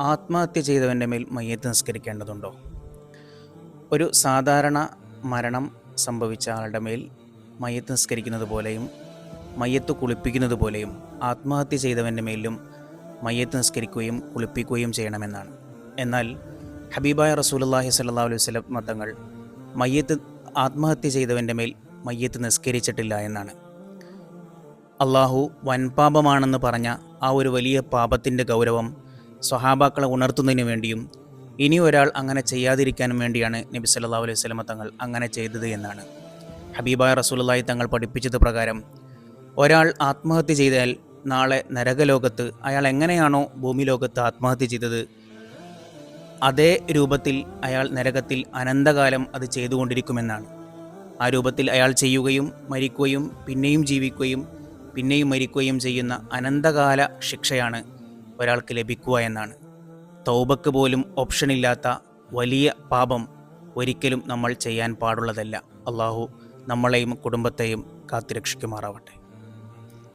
ആത്മഹത്യ ചെയ്തവൻ്റെ മേൽ മയ്യത്ത് നിസ്കരിക്കേണ്ടതുണ്ടോ? ഒരു സാധാരണ മരണം സംഭവിച്ച ആളുടെ മേൽ മയ്യത്ത് നിസ്കരിക്കുന്നത് പോലെയും മയ്യത്ത് കുളിപ്പിക്കുന്നത് പോലെയും ആത്മഹത്യ ചെയ്തവൻ്റെ മേലും മയ്യത്ത് നിസ്കരിക്കുകയും കുളിപ്പിക്കുകയും ചെയ്യണമെന്നാണ്. എന്നാൽ ഹബീബായ റസൂലുള്ളാഹി സ്വല്ലല്ലാഹു അലൈഹി വസല്ലം തങ്ങൾ ആത്മഹത്യ ചെയ്തവൻ്റെ മേൽ മയ്യത്ത് നിസ്കരിച്ചിട്ടില്ല എന്നാണ്. അള്ളാഹു വൻപാപമാണെന്ന് പറഞ്ഞ ആ ഒരു വലിയ പാപത്തിൻ്റെ ഗൗരവം സ്വഹാബാക്കളെ ഉണർത്തുന്നതിന് വേണ്ടിയും ഇനി ഒരാൾ അങ്ങനെ ചെയ്യാതിരിക്കാനും വേണ്ടിയാണ് നബി സല്ലല്ലാഹു അലൈഹി വസല്ലം തങ്ങൾ അങ്ങനെ ചെയ്തത് എന്നാണ്. ഹബീബായ റസൂലുള്ളാഹി തങ്ങൾ പഠിപ്പിച്ചത് പ്രകാരം ഒരാൾ ആത്മഹത്യ ചെയ്താൽ നാളെ നരകലോകത്ത് അയാൾ എങ്ങനെയാണോ ഭൂമി ലോകത്ത് ആത്മഹത്യ ചെയ്തത്, അതേ രൂപത്തിൽ അയാൾ നരകത്തിൽ അനന്തകാലം അത് ചെയ്തുകൊണ്ടിരിക്കുമെന്നാണ്. ആ രൂപത്തിൽ അയാൾ ചെയ്യുകയും മരിക്കുകയും പിന്നെയും ജീവിക്കുകയും പിന്നെയും മരിക്കുകയും ചെയ്യുന്ന അനന്തകാല ശിക്ഷയാണ് ഒരാൾക്ക് ലഭിക്കുക എന്നാണ്. തൗബക്ക് പോലും ഓപ്ഷനില്ലാത്ത വലിയ പാപം ഒരിക്കലും നമ്മൾ ചെയ്യാൻ പാടുള്ളതല്ല. അള്ളാഹു നമ്മളെയും കുടുംബത്തെയും കാത്തുരക്ഷിക്കുമാറാവട്ടെ.